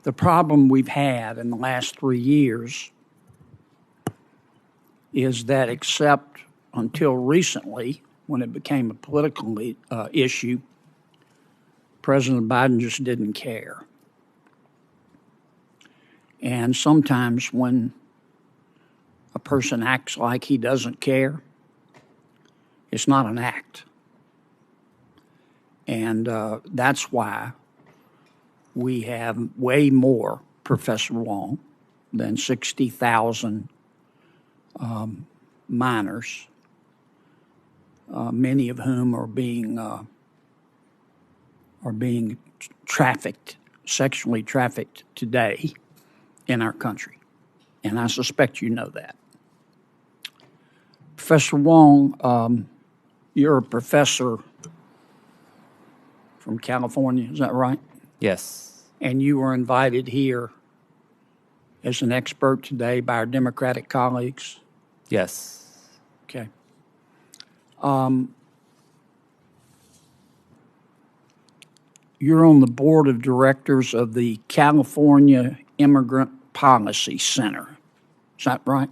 The problem we've had in the last 3 years is that except until recently, when it became a political issue, President Biden just didn't care. And sometimes when a person acts like he doesn't care, it's not an act. And that's why we have way more, Professor Long, than 60,000 minors, many of whom are being trafficked, sexually trafficked today in our country. And I suspect you know that. Professor Wong, you're a professor from California, is that right? Yes. And you were invited here as an expert today by our Democratic colleagues? Yes. Okay. You're on the board of directors of the California Immigrant Policy Center. Is that right?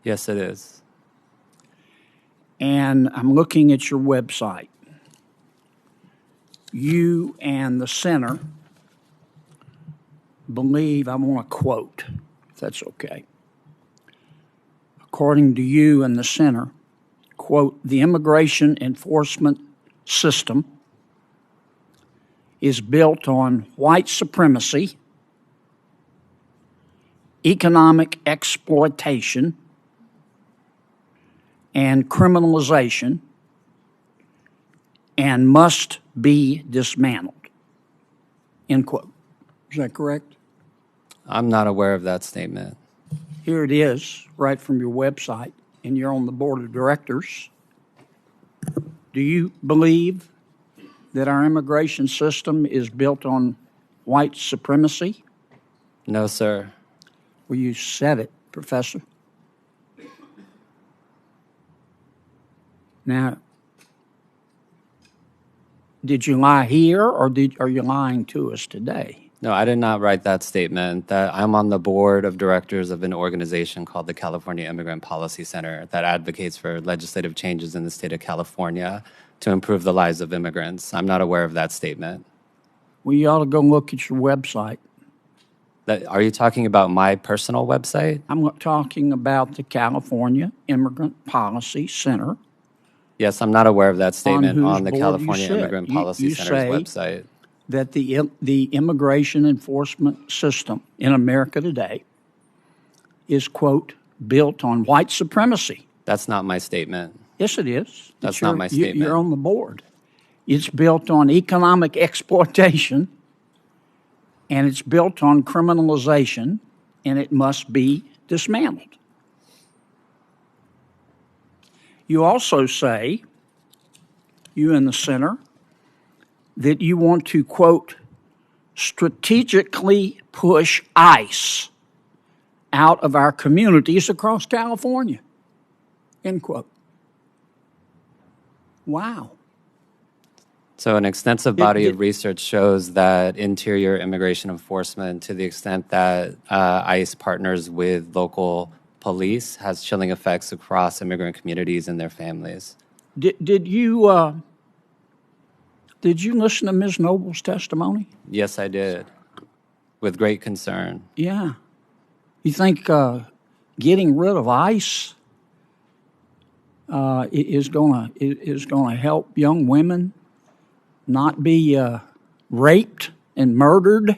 Yes, it is. And I'm looking at your website. You and the center believe, I want to quote, if that's okay. According to you and the center, quote, the immigration enforcement system is built on white supremacy, economic exploitation, and criminalization, and must be dismantled, end quote. Is that correct? I'm not aware of that statement. Here it is, right from your website, and you're on the board of directors. Do you believe that our immigration system is built on white supremacy? No, sir. Well, you said it, Professor. Now, did you lie here, or are you lying to us today? No, I did not write that statement. That I'm on the board of directors of an organization called the California Immigrant Policy Center that advocates for legislative changes in the state of California to improve the lives of immigrants. I'm not aware of that statement. Well, you ought to go look at your website. Are you talking about my personal website? I'm talking about the California Immigrant Policy Center. Yes, I'm not aware of that statement on the board California Immigrant Policy Center's website. That the immigration enforcement system in America today is, quote, built on white supremacy. That's not my statement. Yes, it is. That's not my statement. You're on the board. It's built on economic exploitation, and it's built on criminalization, and it must be dismantled. You also say, you in the center, that you want to, quote, strategically push ICE out of our communities across California, end quote. Wow. So an extensive body of research shows that interior immigration enforcement, to the extent that ICE partners with local police, has chilling effects across immigrant communities and their families. Did you listen to Ms. Noble's testimony? Yes, I did, with great concern. Yeah. You think getting rid of ICE is going to help young women not be raped and murdered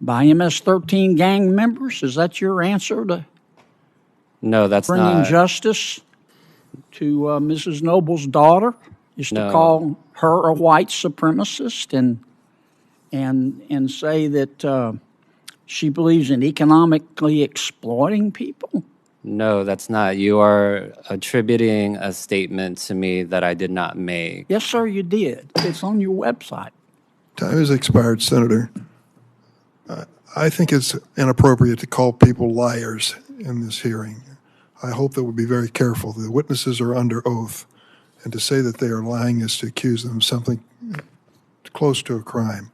by MS-13 gang members? Is that your answer to No, that's bringing not. justice to Mrs. Noble's daughter? Is No. to call her a white supremacist and say that she believes in economically exploiting people? No, that's not. You are attributing a statement to me that I did not make. Yes, sir, you did. It's on your website. Time has expired, Senator. I think it's inappropriate to call people liars in this hearing. I hope that we'll be very careful. The witnesses are under oath, and to say that they are lying is to accuse them of something close to a crime.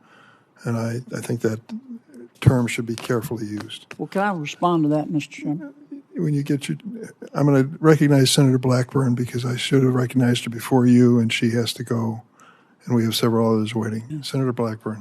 And I think that term should be carefully used. Well, can I respond to that, Mr. Chairman? When you get I'm going to recognize Senator Blackburn because I should have recognized her before you, and she has to go, and we have several others waiting. Senator Blackburn.